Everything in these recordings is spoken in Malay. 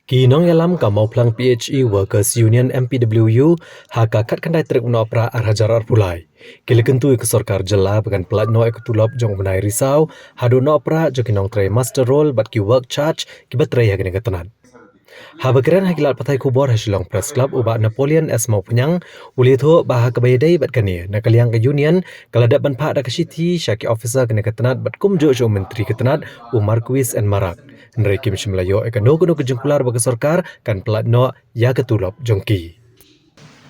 Kinong yalam ka mau plang PHE Workers Union MPWU haka kat kandai trek unopra arhajar pulai. Kile kentui ke sorkar jela bagan pelat no ekutulop jong benai risau hadu no opera jo kinong tray master role bat ki work charge ki batray hagene ketenan. Habakran hagilat patai kubor hasilong press club uba Napoleon S mau penyang ulitho bahak kebayadai bat kani nakaliang ke union kaladak ban pak da kesiti syaki officer kene ketenat bat kumjo jo menteri ketenat Umar Kuis and Marak. Nrai kim shimlayo ekano kuno kejengkular bagi sorkar kan pelat no ya ketulop jongki.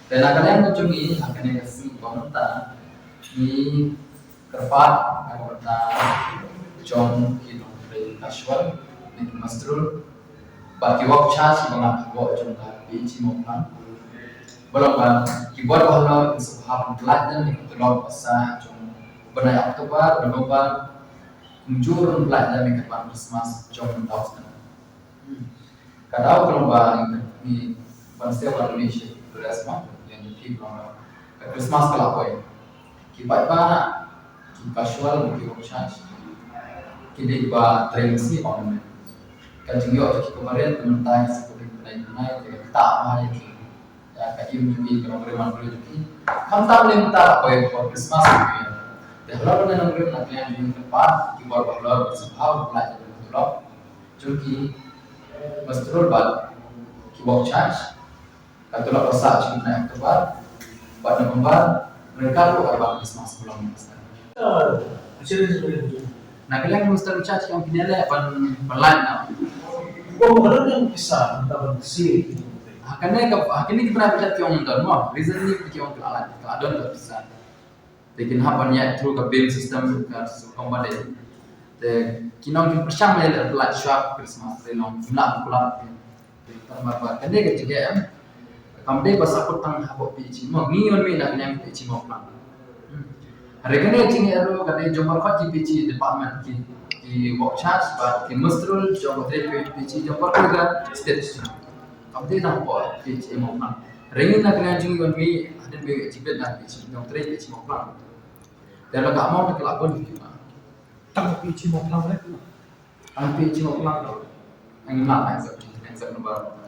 Dan kalian kunjungi akan kasih pemerintah di kerpat pemerintah John Kinong Casual di Masrul bagi work charge mengat buat jumlah biji maupun belum dibuat bahwa sebab pelajaran di ketulop pasal jom benar Oktober November kunjur pelajaran di kerpat Christmas jom tahun kadang gelombang di bangsa Indonesia beresma yang di Christmas kalau kau kibat mana ki casual ki work charge ki ba tradisi ornament kan jengyo ki kemarin pemerintah seperti naik tak mahal ki ya ka im juga kalau preman dulu ki hantam lenta apa for Christmas ki ya kalau dengan ngrim nak yang di tempat ki baru baru sebab pelajar betul jadi Masrul bad ki work charge katulah pasal cuma naik tempat pada November mereka tu abang Christmas belum nah kalian mesti charge yang pindah pan pelan nah bukan yang bisa entah bersih akhirnya kita pernah bicara yang don mau reason ni yang kealat keadaan tak bisa lekin hapanya through ke bill system ke komponen de kinong persang le pelat shop Christmas relong nak pulang tambah kan dia juga kamde basa kutang habo pichi mo ngiyon mi nak nyam pichi mo plan hari kene cing ero kade jomar khat pichi department ki work charge ba ki mustrul jomar pichi jomar ko ga state kamde na po pichi mo plan ringin nak nyam cing yon mi ada be jibet nak pichi jom tre pichi mo plan dan la ka mo nak lakon ki ma tang pici mau pulang lagi. ang pichi mo plan ang mak ang sa number